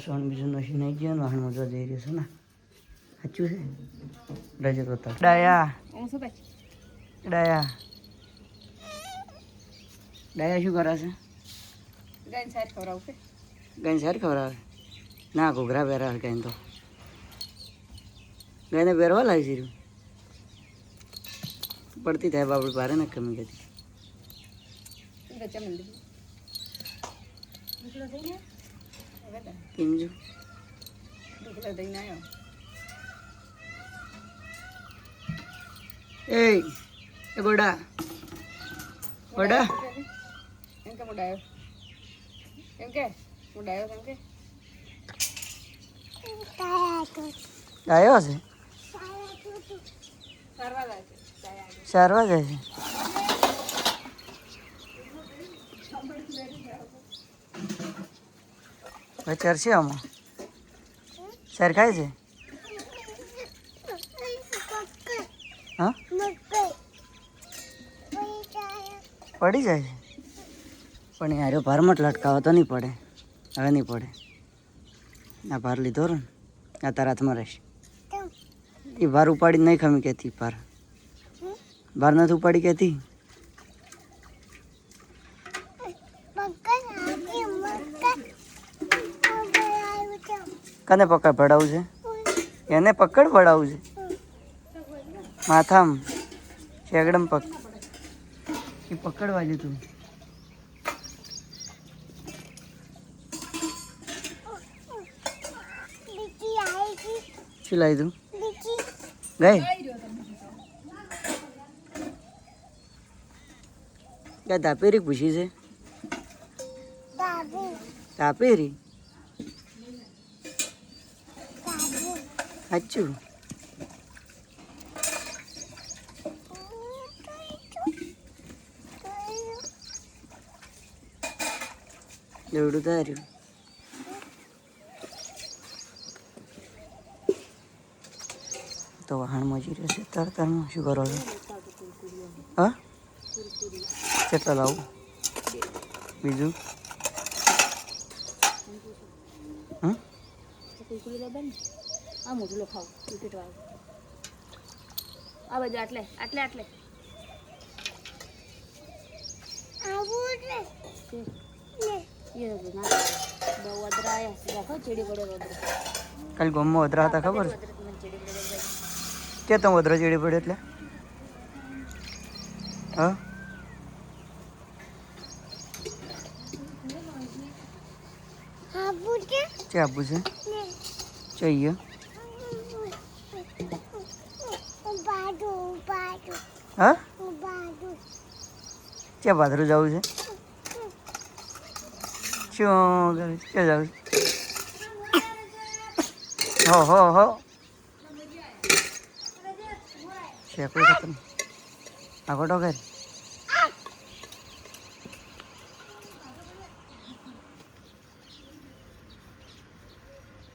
સોન બીજું નશી નહીં ગયો ને વાહન મજવા જઈ રહ્યો છે ને સાચું છે રજત હોતા ડાયા ડાયા ડાયા શું કરે છે ગાયને સારી ખવડાવે ના ઘોઘરા પહેરાવે ગાયને તો ગાયને પહેરવા લાવી છે પડતી થાય બાપડી પારે ને કમી કહેતી કેમ જો એ ગોડા ગોડા એમ કે મુડાયો એમ કે મુડાયો એમ કે આવ્યો છે સારવા જાય છે ચરશે આમાં સર ખાય છે હા પડી જાય છે પણ યાર ભારમાં જ લટકાવો તો નહીં પડે હવે નહીં પડે આ ભાર લીધો ને આ તારા હાથમાં રહેશે એ ભાર ઉપાડી નહીં ખમી કહેતી ભાર નથી ઉપાડી કહેતી કને પકડ પડાવું છે એને પકડ પડાવું છે માથામાં શેગડમ પગ એ પકડવા લીધું શું લાવી દઉં ગઈ ક્યાં તાપેરી પૂછી છે તાપેરી સાચું એવડું તાર્યું તો વાહણ મજી રહેશે તરતરમાં શું કરો છો હા કેટલા લાવું બીજું આ મોટું ખાવ વિકેટ વાળું આ બાજુ આટલે આટલે આટલે કાલે ગામમાં વધરા હતા ખબર કે તમે વધરા ચેડી પડે એટલે હા ચે આપવું છે चाहिए हाँ क्या बाथरूम जाऊ છે શું ક્યાં જાવ હો શેકો ખતમ આગળ તો ઘર